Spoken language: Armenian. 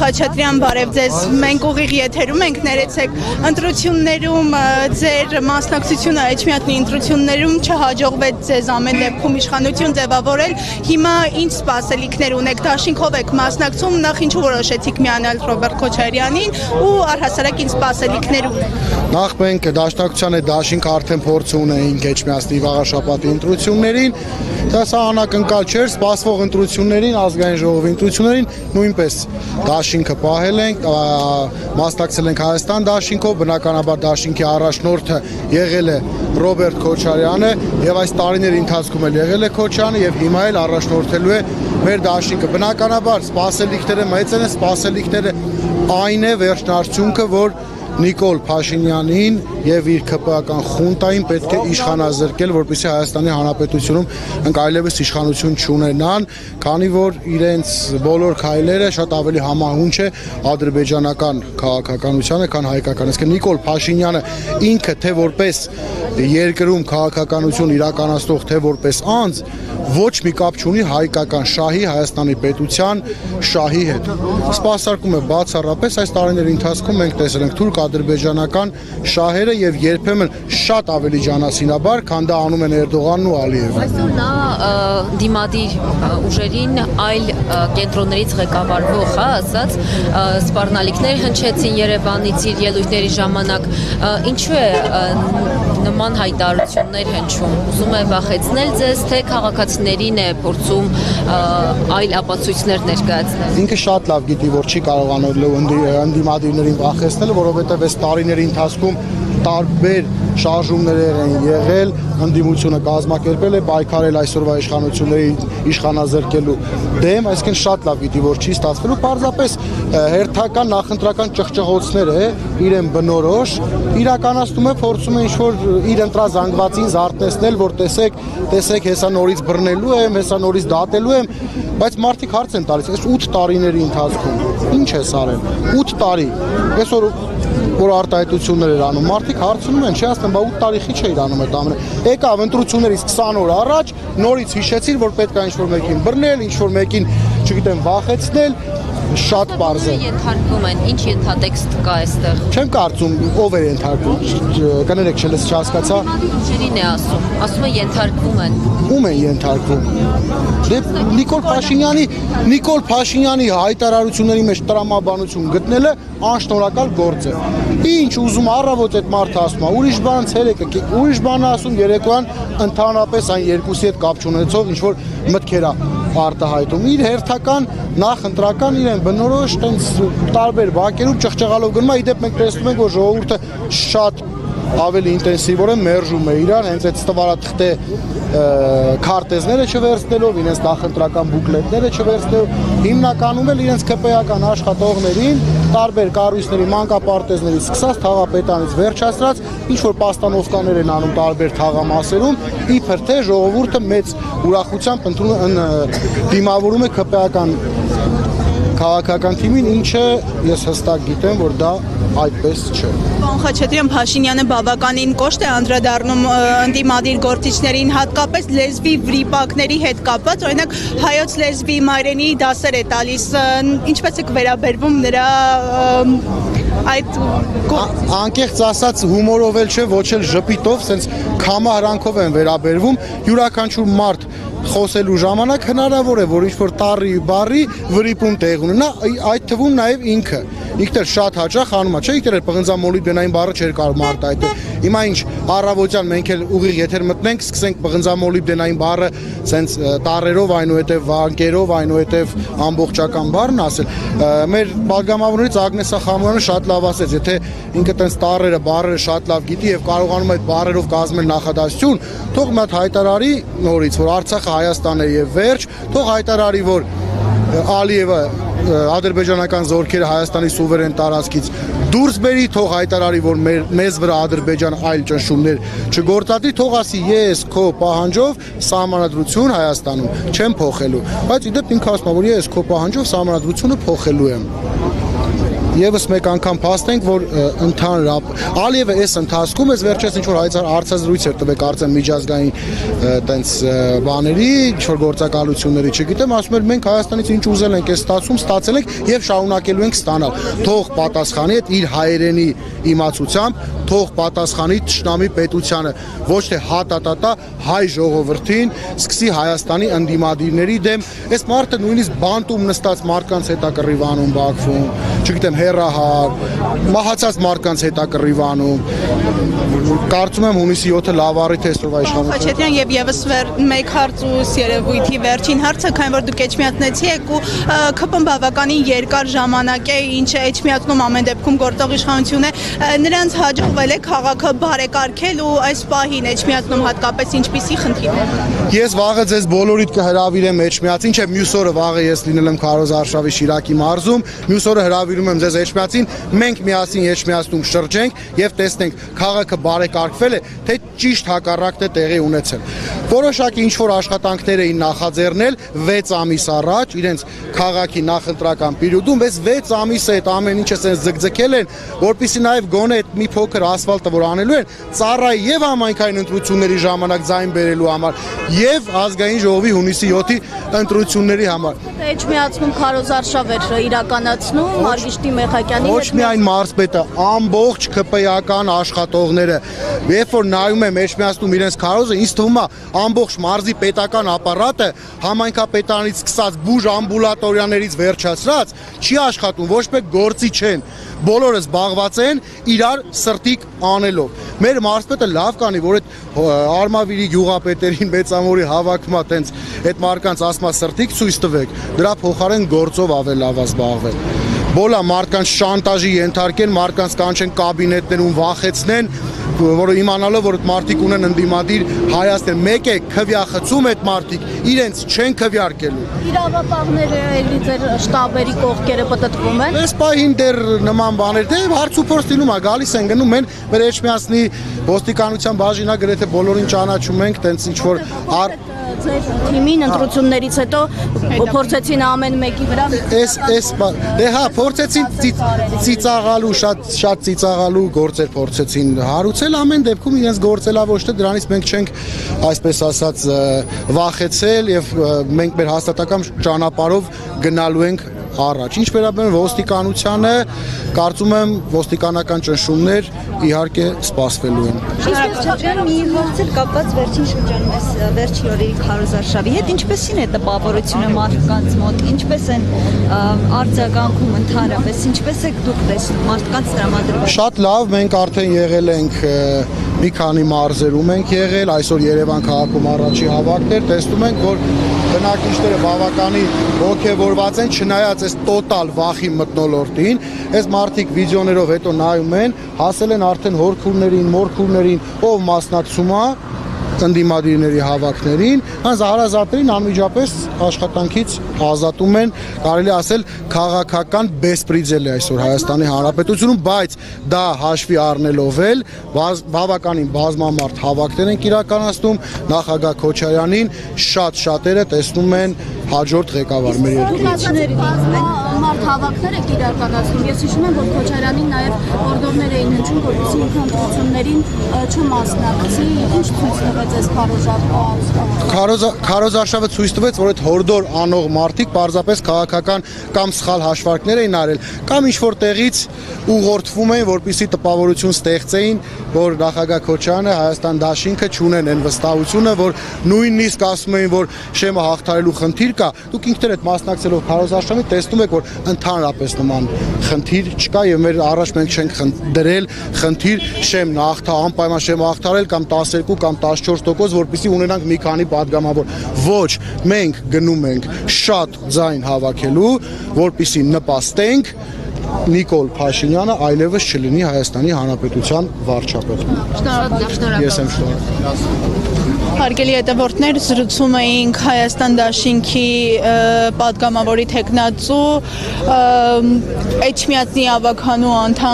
Խաչատրյան, բարև ձեզ, մենք ուղիղ եթերում ենք, ներեցեք, ընտրություններում ձեր մասնակցությունը Էջմիածնի ընտրություններում չհաջողվեց ձեզ ամեն դեպքում իշխանություն ձևավորել, հիմա ինչ սպասելիքներ ունեք, դաշինքով եք մասնակցում, նախ ինչու որոշեցիք միանալ Ռոբերտ Քոչարյանին ու առհասարակ ինչ սպասելիքներ ունեք։ Նախ մենք դաշնակցության հետ դաշինք արդեն փորձ ունեինք Էջմիածնի վաղաշաբաթի ընտրություններին, դա սա անակնկալ չէր, սպասվող ընտրություններին, ազգային ժողովի ընտրություններին նույնպես դաշինքը պահել ենք, մասնակցել ենք Հայաստան դաշինքով, բնականաբար դաշինքի առաջնորդը եղել է Ռոբերտ Քոչարյանը եւ այս տարիների ընթացքում էլ եղել է Քոչարյանը եւ հիմա էլ առաջնորդելու է մեր դաշինքը։ Բնականաբար սպասելիքները մեծ են, սպասելիքները այն է վերջնարդյունքը, որ Նիկոլ Փաշինյանին եւ իր ԿՊԱ-ական խունտային պետք է իշխանազրկել, որպեսզի Հայաստանի Հանրապետությունում այլևս իշխանություն չունենան, քանի որ իրենց բոլոր քայլերը շատ ավելի համահունչ է ադրբեջանական քաղաքականությանը, քան հայկական։ Իսկ Նիկոլ Փաշինյանը ինքը թե որպես երկրում քաղաքականություն իրականացնող, թե որպես անձ ոչ մի կապ չունի հայկական շահի, Հայաստանի պետության շահի հետ։ Սպասարկում է բացառապես այս տարիների ընթացքում մենք տեսել ենք թուրք-ադրբեջանական շահերը եւ երբեմն շատ ավելի ջանասինաբար, քան դա անում են Էրդողանն ու Ալիևը։ Այսօր նա դիմադիր ուժերին այլ կենտրոններից ղեկավարվող, ասած, սպառնալիքներ հնչեցին Երևանից իր ելույթների ժամանակ, ինչու է նման հայտարարություններ հնչում, ուզում է վախեցնել ձեզ, թե քաղաքացիներին է փորձում այլ ապացույցներ ներկայացնել։ Ինքը շատ լավ գիտի, որ չի կարողանալու ընդդիմադիրներին վախեցնել, որովհետև այս տարիների ընթացքում տարբեր շարժումներ են եղել, ընդդիմությունը կազմակերպել է, պայքարել այսօրվա իշխանությունների իշխանազրկելու դեմ, այսինքն շատ լավ գիտի, որ չի ստացվելու, պարզապես հերթական նախընտրական ճղճղոցները իրեն բնորոշ իրականացնում է, փորձում է ինչ-որ իր ընտրազանգվածին զարթեցնել, որ տեսեք, հեսա նորից բռնելու եմ, հեսա նորից դատելու եմ, բայց մարդիկ հարց են տալիս, այս 8 տարիների ընթացքում ինչ է արել, 8 տարի, այսօր որ արտահայտություններ էր անում, մարդիկ հարցնում են, չի ասում, բա 8 տարի քիչ է իր անում այդ ամենը։ Եկավ ընտրություններից 20 օր առաջ, նորից հիշեցիր, որ պետք է ինչ-որ մեկին բռնել, ինչ-որ մեկին, չգիտեմ, վախեցնել, շատ պարզ է։ Ենթարկվում են, ինչ ենթատեքստ կա այստեղ։ Չեմ կարծում, ով է ենթարկվում, կներեք, չհասկացա։ Ուժերին է ասում է ենթարկվում են։ Ում են ենթարկվում։ Դե Նիկոլ Փաշինյանի հայտարարությունների մեջ տրամաբանություն գտնելը անշնորհակալ գործ է։ Ինչ ուզում առավոտ այդ մարդը ասում է, ուրիշ բան ցերեկը, ուրիշ բան ասում երեկոյան ընդհանրապես այն երկուսի հետ կապ չունեցող ինչ որ մտքեր է արտահայտում։ Իր հերթական նախընտրական իրեն բնորոշ տենց տարբեր բակերում ճղճղալով գնում է, իդեպ մենք տեսնում ենք, որ ժողովուրդը շատ ավելի ինտենսիվորեն մերժում է իրան, հենց այդ ստվարաթղթե քարտեզները չվերցնելով, իրենց նախընտրական բուկլետները չվերցնելով, հիմնականում էլ իրենց ԿՊԱ-ական աշխատողներին, տարբեր կառույցների, մանկապարտեզներից սկսած թաղապետանից վերջացրած, ինչ որ պաստանովկաներ են անում տարբեր թաղամասերում, իբր թե ժողովուրդը մեծ ուրախությամբ դիմավորում է ԿՊԱ-ական քաղաքական թիմին, ինչը ես հստակ գիտեմ, որ դա այդպես չէ։ Պարոն Խաչատրյան, Փաշինյանը բավականին կոշտ է անդրադառնում ընդդիմադիր գործիչներին, հատկապես լեզվի վրիպակների հետ կապված, օրինակ հայոց լեզվի մայրենի դասեր է տալիս, ինչպես եք վերաբերվում նրա այդ անկեղծ ասած հումորով էլ չէ, ոչ էլ ժպիտով, սենց քամահրանքով են վերաբերվում, յուրաքանչյուր մարդ խոսելու ժամանակ հնարավոր է, որ ինչ-որ տառի բարի վրիպում տեղ ունենա, այդ թվում նաև ինքը շատ հաճախ անում է, չէ, ինքն էլ պղնձամոլիբդենային բառը չէր կարող արտահայտել։ Հիմա ինչ առավոտյան մենք էլ ուղիղ եթեր մտնենք, սկսենք պղնձամոլիբդենային բառը սենց տառերով, այնուհետև վանկերով, այնուհետև ամբողջական բառն ասել։ Մեր պատգամավորներից Ագնեսա Խամոյանը շատ լավ ասեց, եթե ինքը տենց տառերը, բառերը շատ լավ գիտի եւ կարողանում այդ բառերով կազմել նախադասություն, թող մի հատ հայտարարի նորից, որ Արցախը Հայաստան է եւ վերջ, թող հայտարարի, որ Ալիևը ադրբեջանական զորքերը Հայաստանի սուվերեն տարածքից դուրս բերի, թող հայտարարի, որ մեզ վրա Ադրբեջան այլ ճնշումներ չգործադրի, թող ասի ես քո պահանջով սահմանադրություն Հայաստանում չեմ փոխելու, բայց իդեպ ինքը ասում է, որ ես քո պահանջով սահմանադրությունը փոխելու եմ։ Եվս մեկ անգամ փաստենք, որ ընդհանրապես Ալիևը այս ընթացքում էս վերջերս ինչ որ հարցազրույց էր տվել կարծեմ միջազգային տենց բաների, ինչ որ գործակալությունների, չգիտեմ, ասում էր մենք Հայաստանից ինչ ուզել ենք, այս ստացում ստացել ենք եւ շարունակելու ենք ստանալ։ Թող պատասխանի այդ իր հայերենի իմացությամբ, թող պատասխանի ճշնամի պետությանը, ոչ թե հատատատա հայ ժողովրդին, սկսի Հայաստանի ընդդիմադիրների դեմ, այս մարդը նույնիսկ բանտում նստած մարդկանց հետ է կռիվանում Բաքվում, չգիտեմ հերահար, մահացած մարդկանց հետ է կռիվանում։ Կարծում եմ հունիսի 7-ը լավ առիթ է այսօրվա իշխանության։ Խաչատրյան եւ եւս մեկ հարցուս երևույթի վերջին հարցը, քանի որ դուք էջմիածնեցի եք ու ԿՊ-ն բավականին երկար ժամանակ է, ինչը էջմիածնում ամեն դեպքում գործող իշխանություն է, նրանց հաջողվել է քաղաքը բարեկարգել ու այս պահին էջմիածնում հատկապես ինչպիսի խնդիրներ։ Ես վաղը ձեզ բոլորիդ կհրավիրեմ Էջմիածին, ինչ է մյուս օրը վաղը ես լինել եմ Քարոզ Արշավի Շիրակի մարզում, մյուս օրը հրավիրում եմ ձեզ Էջմիածին, մենք միասին Էջմիածնում շրջենք եւ տեսնենք քաղաքը բարեկարգվել է, թե ճիշտ հակառակն է տեղի ունեցել։ Որոշակի ինչ որ աշխատանքներ էին նախաձեռնել 6 ամիս առաջ իրենց քաղաքի նախընտրական պերիոդում, բայց 6 ամիս է այդ ամեն ինչը sense ձգձգել են, որպեսզի նաեւ գոնե այդ մի փոքր ասֆալտը որ անելու են, ծառայի եւ համայնքային ընտրությունների ժամանակ ձայն բերելու համար եւ ազգային ժողովի հունիսի 7-ի ընտրությունների համար։ Էջմիածնում Քարոզ Արշավ էր իրականացնում Մարգիշտի Մեխակյանի Ոչ միայն մարզպետը, ամբողջ ԿՊ-ական աշխատողները, երբ որ նայում եմ Էջմիածնում իրենց քարոզը, ինձ թվում է ամբողջ մարզի պետական ապարատը համայնքապետարանից սկսած բուժ ամբուլատորիաներից վերջացրած չի աշխատում, ոչ մեկ գործի չեն։ Բոլորը զբաղված են իրար սրտիկ անելով։ Մեր մարզպետը լավ կանի, որ այդ Արմավիրի գյուղապետերին մեծամորի հավաքմա տենց այդ մարկանց ասма սրտիկ ցույց տվեք, դրա փոխարեն գործով ավել լավ զբաղվել։ Բոլա մարդկանց շանտաժի ենթարկեն, մարդկանց կանչեն կաբինետներում վախեցնեն, որը իմանալով որ այդ մարդիկ ունեն ընդդիմադիր Հայաստան, մեկ է քվյախցում այդ մարդիկ, իրենց չեն քվյարկելու։ Իրավապահները էլի ձեր շտաբերի կողքերը պտտվում են։ Այս պահին դեռ նման բաներ, դե հարց ու փորձ լինում է, գալիս են գնում են, մեր Էջմիածնի ոստիկանության բաժինը գրեթե բոլորին ճանաչում ենք, տենց ինչ որ ձեր թիմին ընտրություններից հետո փորձեցին ամեն մեկի վրա դե հա փորձեցին ծիծաղալու շատ ծիծաղալու գործեր փորձեցին հարուցել ամեն դեպքում իրենց գործելա ոչ թե դրանից մենք չենք այսպես ասած վախեցել եւ մենք մեր հաստատակամ ճանապարհով գնալու ենք առաջ ինչ վերաբերում ոստիկանությանը կարծում եմ ոստիկանական ճնշումներ իհարկե սպասվելու են Շնորհակալություն մի հարց էլ կապված վերջին շրջանում էս վերջի օրերի Քարոզ Արշավի հետ ինչպեսին է տպավորությունը մարդկանց մոտ ինչպես են արձագանքում ընդհանրապես ինչպես եք դուք տեսնում մարդկանց տրամադրված Շատ լավ մենք արդեն եղել ենք մի քանի մարզերում ենք եղել այսօր Երևան քաղաքում առաջի հավաքներ տեսնում ենք որ բնակիչները բավականին ողջավորված են չնայած այս տոտալ վախի մթնոլորտին այս մարդիկ վիդեոներով հետո նայում են հասել են արդեն հորքուրներին մորքուրներին ով մասնակցում է ընդդիմադիրների հավաքներին, հենց հարազատներին անմիջապես աշխատանքից ազատում են, կարելի ասել քաղաքական բեսպրիձել է այսօր Հայաստանի Հանրապետությունում, բայց դա հաշվի առնելով էլ բավականին բազմամարդ հավաքներ են իրականացնում, նախագահ Քոչարյանին շատերը տեսնում են հաջորդ ղեկավար մեր երկրի մարդ հավաքներ եք իրականացնում։ Ես հիշում եմ, որ Քոչարյանին նաև օրդորներ էին հնչում, որպեսզի ինքը ընտրություններին չմասնակցի։ Ինչ ցույց տվեց այս Քարոզ Արշավը ցույց տվեց, որ այդ հորդոր անող մարդիկ պարզապես քաղաքական կամ սխալ հաշվարկներ էին արել, կամ ինչ-որ տեղից ուղղորդվում էին, որպեսզի տպավորություն ստեղծեին, որ նախագահ Քոչարյանը Հայաստան դաշինքը չունեն այն վստահությունը, որ նույնիսկ ասում էին, որ շեմը հաղթարելու խնդիր կա, դուք ինքներ եք մասնակցելով Քարոզ Արշավին, տեսնում եք, որ ընդհանրապես նման խնդիր չկա եւ մեր առաջ մենք չենք դրել խնդիր շեմն անպայման շեմը հաղթարել կամ 12 կամ 14%, որպեսզի ունենանք մի քանի падգամավոր։ Ոչ, մենք գնում ենք շատ ձայն հավաքելու, որպեսզի նպաստենք Նիկոլ Փաշինյանը այլևս չլինի Հայաստանի Հանրապետության վարչապետ։ Շնորհակալ։ Ես եմ շնորհակալ։ Հարգելի հետևորդներ, զրուցում էինք Հայաստան դաշինքի падգամավորի տեխնացու Էջմիածնի ավականու անդամ